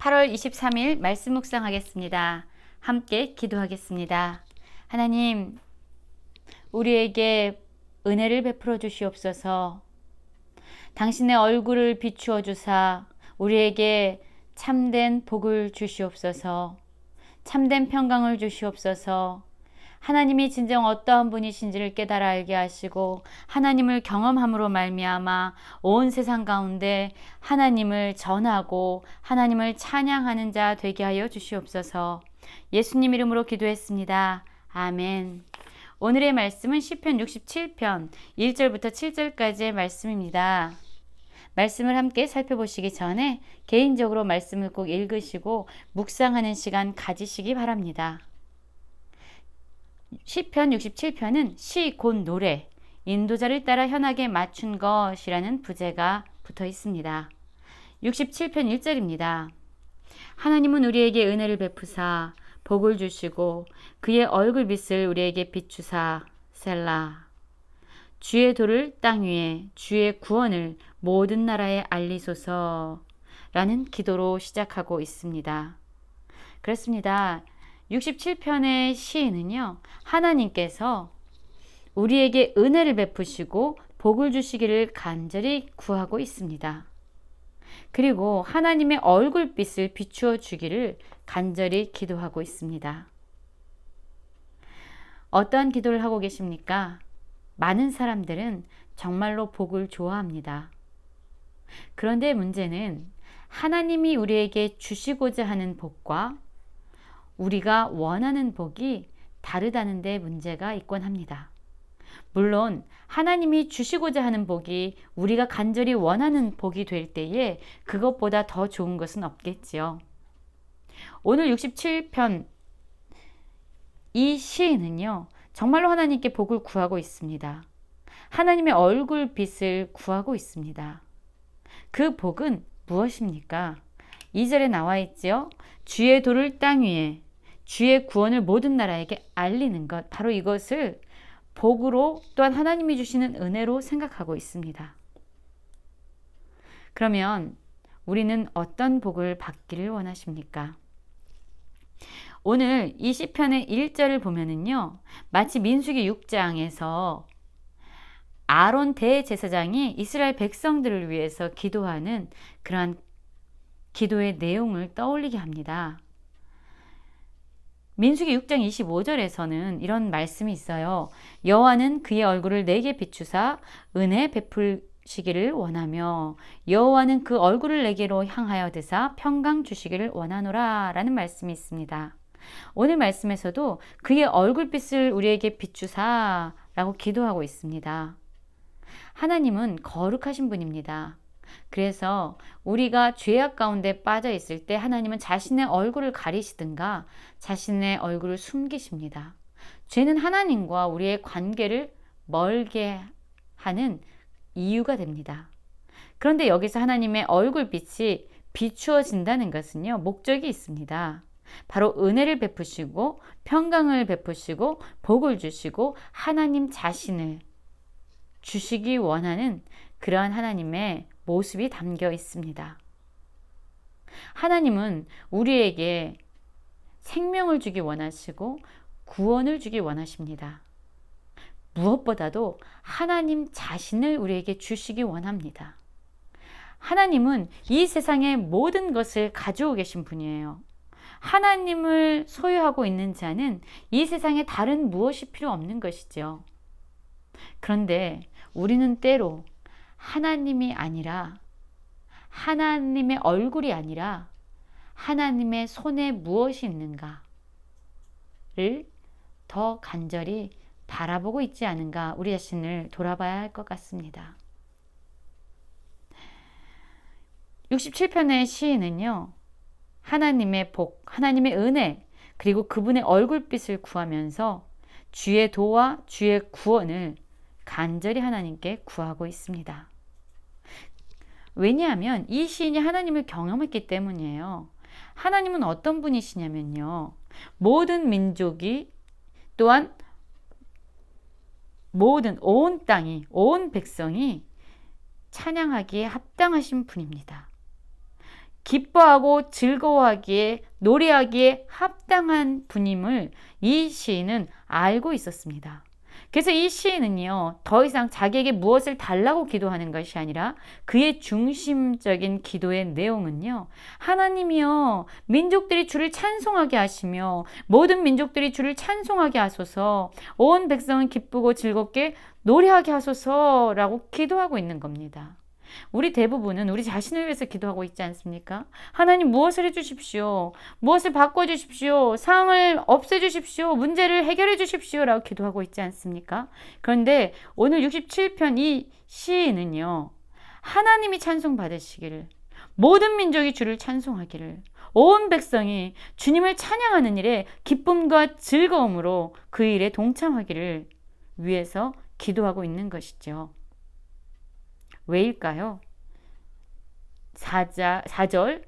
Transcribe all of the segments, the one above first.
8월 23일 말씀 묵상하겠습니다. 함께 기도하겠습니다. 하나님, 우리에게 은혜를 베풀어 주시옵소서. 당신의 얼굴을 비추어 주사 우리에게 참된 복을 주시옵소서. 참된 평강을 주시옵소서. 하나님이 진정 어떠한 분이신지를 깨달아 알게 하시고 하나님을 경험함으로 말미암아 온 세상 가운데 하나님을 전하고 하나님을 찬양하는 자 되게 하여 주시옵소서. 예수님 이름으로 기도했습니다. 아멘. 오늘의 말씀은 시편 67편 1절부터 7절까지의 말씀입니다. 말씀을 함께 살펴보시기 전에 개인적으로 말씀을 꼭 읽으시고 묵상하는 시간 가지시기 바랍니다. 시편 67편은 시 곧 노래, 인도자를 따라 현악에 맞춘 것이라는 부제가 붙어 있습니다. 67편 1절입니다. 하나님은 우리에게 은혜를 베푸사 복을 주시고 그의 얼굴빛을 우리에게 비추사 셀라. 주의 도를 땅 위에 주의 구원을 모든 나라에 알리소서 라는 기도로 시작하고 있습니다. 그렇습니다. 67편의 시인은요, 하나님께서 우리에게 은혜를 베푸시고 복을 주시기를 간절히 구하고 있습니다. 그리고 하나님의 얼굴빛을 비추어 주기를 간절히 기도하고 있습니다. 어떠한 기도를 하고 계십니까? 많은 사람들은 정말로 복을 좋아합니다. 그런데 문제는 하나님이 우리에게 주시고자 하는 복과 우리가 원하는 복이 다르다는 데 문제가 있곤 합니다. 물론 하나님이 주시고자 하는 복이 우리가 간절히 원하는 복이 될 때에 그것보다 더 좋은 것은 없겠지요. 오늘 67편 이 시인은요, 정말로 하나님께 복을 구하고 있습니다. 하나님의 얼굴빛을 구하고 있습니다. 그 복은 무엇입니까? 2절에 나와 있지요. 주의 도를 땅 위에 주의 구원을 모든 나라에게 알리는 것, 바로 이것을 복으로 또한 하나님이 주시는 은혜로 생각하고 있습니다. 그러면 우리는 어떤 복을 받기를 원하십니까? 오늘 이 시편의 1절을 보면은요, 마치 민수기 6장에서 아론 대제사장이 이스라엘 백성들을 위해서 기도하는 그러한 기도의 내용을 떠올리게 합니다. 민수기 6장 25절에서는 이런 말씀이 있어요. 여호와는 그의 얼굴을 내게 비추사 은혜 베풀시기를 원하며 여호와는 그 얼굴을 내게로 향하여 드사 평강 주시기를 원하노라 라는 말씀이 있습니다. 오늘 말씀에서도 그의 얼굴빛을 우리에게 비추사 라고 기도하고 있습니다. 하나님은 거룩하신 분입니다. 그래서 우리가 죄악 가운데 빠져 있을 때 하나님은 자신의 얼굴을 가리시든가 자신의 얼굴을 숨기십니다. 죄는 하나님과 우리의 관계를 멀게 하는 이유가 됩니다. 그런데 여기서 하나님의 얼굴빛이 비추어진다는 것은요, 목적이 있습니다. 바로 은혜를 베푸시고 평강을 베푸시고 복을 주시고 하나님 자신을 주시기 원하는 그러한 하나님의 모습이 담겨 있습니다. 하나님은 우리에게 생명을 주기 원하시고 구원을 주기 원하십니다. 무엇보다도 하나님 자신을 우리에게 주시기 원합니다. 하나님은 이 세상의 모든 것을 가지고 계신 분이에요. 하나님을 소유하고 있는 자는 이 세상에 다른 무엇이 필요 없는 것이죠. 그런데 우리는 때로 하나님이 아니라 하나님의 얼굴이 아니라 하나님의 손에 무엇이 있는가를 더 간절히 바라보고 있지 않은가 우리 자신을 돌아봐야 할 것 같습니다. 67편의 시인은요, 하나님의 복, 하나님의 은혜, 그리고 그분의 얼굴빛을 구하면서 주의 도와 주의 구원을 간절히 하나님께 구하고 있습니다. 왜냐하면 이 시인이 하나님을 경험했기 때문이에요. 하나님은 어떤 분이시냐면요, 모든 민족이 또한 모든 온 땅이 온 백성이 찬양하기에 합당하신 분입니다. 기뻐하고 즐거워하기에 노래하기에 합당한 분임을 이 시인은 알고 있었습니다. 그래서 이 시인은요, 더 이상 자기에게 무엇을 달라고 기도하는 것이 아니라 그의 중심적인 기도의 내용은요, 하나님이여, 민족들이 주를 찬송하게 하시며 모든 민족들이 주를 찬송하게 하소서, 온 백성은 기쁘고 즐겁게 노래하게 하소서라고 기도하고 있는 겁니다. 우리 대부분은 우리 자신을 위해서 기도하고 있지 않습니까? 하나님 무엇을 해주십시오. 무엇을 바꿔주십시오. 상황을 없애주십시오. 문제를 해결해 주십시오. 라고 기도하고 있지 않습니까? 그런데 오늘 67편 이 시인은요. 하나님이 찬송받으시기를, 모든 민족이 주를 찬송하기를, 온 백성이 주님을 찬양하는 일에 기쁨과 즐거움으로 그 일에 동참하기를 위해서 기도하고 있는 것이죠. 왜일까요? 4절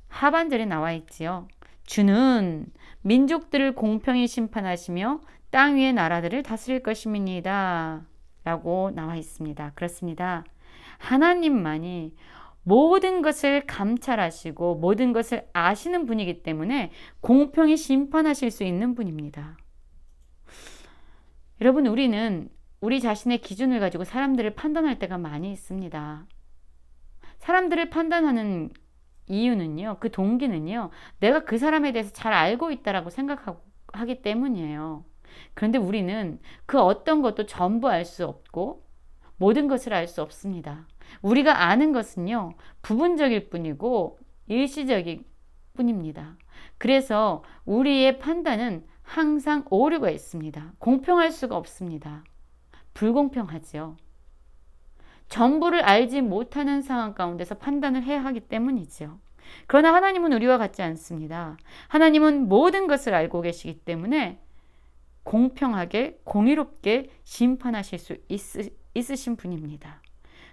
하반절에 나와 있지요. 주는 민족들을 공평히 심판하시며 땅 위의 나라들을 다스릴 것입니다. 라고 나와 있습니다. 그렇습니다. 하나님만이 모든 것을 감찰하시고 모든 것을 아시는 분이기 때문에 공평히 심판하실 수 있는 분입니다. 여러분, 우리는 우리 자신의 기준을 가지고 사람들을 판단할 때가 많이 있습니다. 사람들을 판단하는 이유는요, 그 동기는요, 내가 그 사람에 대해서 잘 알고 있다라고 생각하기 때문이에요. 그런데 우리는 그 어떤 것도 전부 알 수 없고 모든 것을 알 수 없습니다. 우리가 아는 것은요, 부분적일 뿐이고 일시적일 뿐입니다. 그래서 우리의 판단은 항상 오류가 있습니다. 공평할 수가 없습니다. 불공평하지요. 전부를 알지 못하는 상황 가운데서 판단을 해야 하기 때문이죠. 그러나 하나님은 우리와 같지 않습니다. 하나님은 모든 것을 알고 계시기 때문에 공평하게 공의롭게 심판하실 수 있으신 분입니다.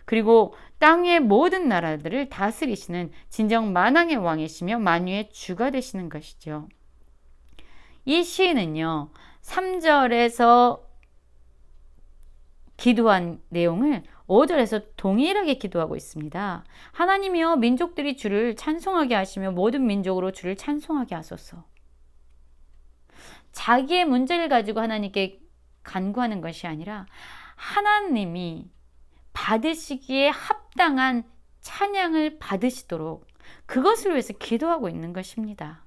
그리고 땅의 모든 나라들을 다스리시는 진정 만왕의 왕이시며 만유의 주가 되시는 것이죠. 이 시인은요, 3절에서 기도한 내용을 5절에서 동일하게 기도하고 있습니다. 하나님이여, 민족들이 주를 찬송하게 하시며 모든 민족으로 주를 찬송하게 하소서. 자기의 문제를 가지고 하나님께 간구하는 것이 아니라 하나님이 받으시기에 합당한 찬양을 받으시도록 그것을 위해서 기도하고 있는 것입니다.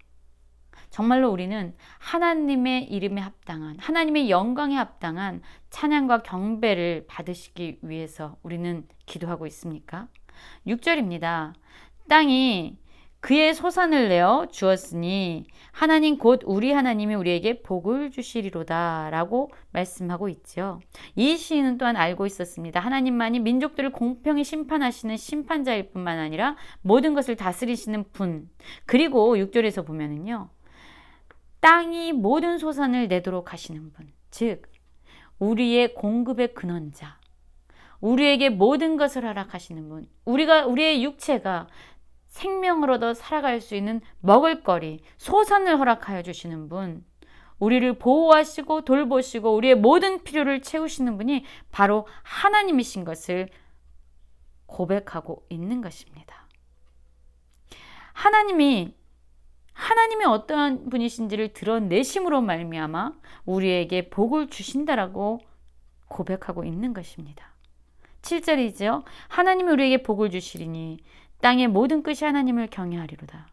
정말로 우리는 하나님의 이름에 합당한, 하나님의 영광에 합당한 찬양과 경배를 받으시기 위해서 우리는 기도하고 있습니까? 6절입니다. 땅이 그의 소산을 내어 주었으니 하나님 곧 우리 하나님이 우리에게 복을 주시리로다 라고 말씀하고 있죠. 이 시인은 또한 알고 있었습니다. 하나님만이 민족들을 공평히 심판하시는 심판자일 뿐만 아니라 모든 것을 다스리시는 분. 그리고 6절에서 보면은요, 땅이 모든 소산을 내도록 하시는 분, 즉 우리의 공급의 근원자, 우리에게 모든 것을 허락하시는 분, 우리의 육체가 생명을 얻어 살아갈 수 있는 먹을거리, 소산을 허락하여 주시는 분, 우리를 보호하시고 돌보시고 우리의 모든 필요를 채우시는 분이 바로 하나님이신 것을 고백하고 있는 것입니다. 하나님이 어떠한 분이신지를 드러내심으로 말미암아 우리에게 복을 주신다라고 고백하고 있는 것입니다. 7절이죠. 하나님이 우리에게 복을 주시리니 땅의 모든 끝이 하나님을 경외하리로다.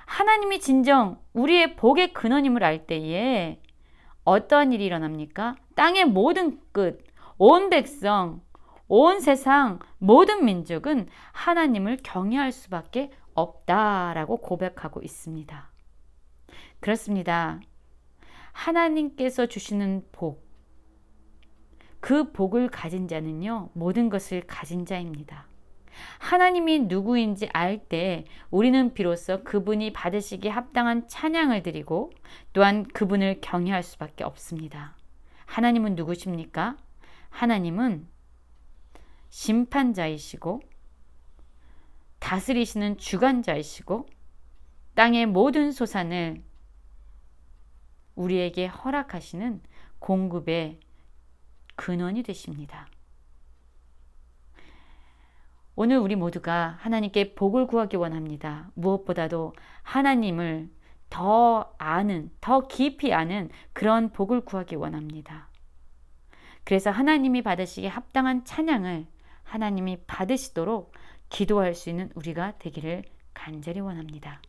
하나님이 진정 우리의 복의 근원임을 알 때에 어떠한 일이 일어납니까? 땅의 모든 끝, 온 백성, 온 세상, 모든 민족은 하나님을 경외할 수밖에 없다라고 고백하고 있습니다. 그렇습니다. 하나님께서 주시는 복, 그 복을 가진 자는요, 모든 것을 가진 자입니다. 하나님이 누구인지 알 때 우리는 비로소 그분이 받으시기에 합당한 찬양을 드리고 또한 그분을 경외할 수밖에 없습니다. 하나님은 누구십니까? 하나님은 심판자이시고 다스리시는 주관자이시고 땅의 모든 소산을 우리에게 허락하시는 공급의 근원이 되십니다. 오늘 우리 모두가 하나님께 복을 구하기 원합니다. 무엇보다도 하나님을 더 아는, 더 깊이 아는 그런 복을 구하기 원합니다. 그래서 하나님이 받으시기에 합당한 찬양을 하나님이 받으시도록 기도할 수 있는 우리가 되기를 간절히 원합니다.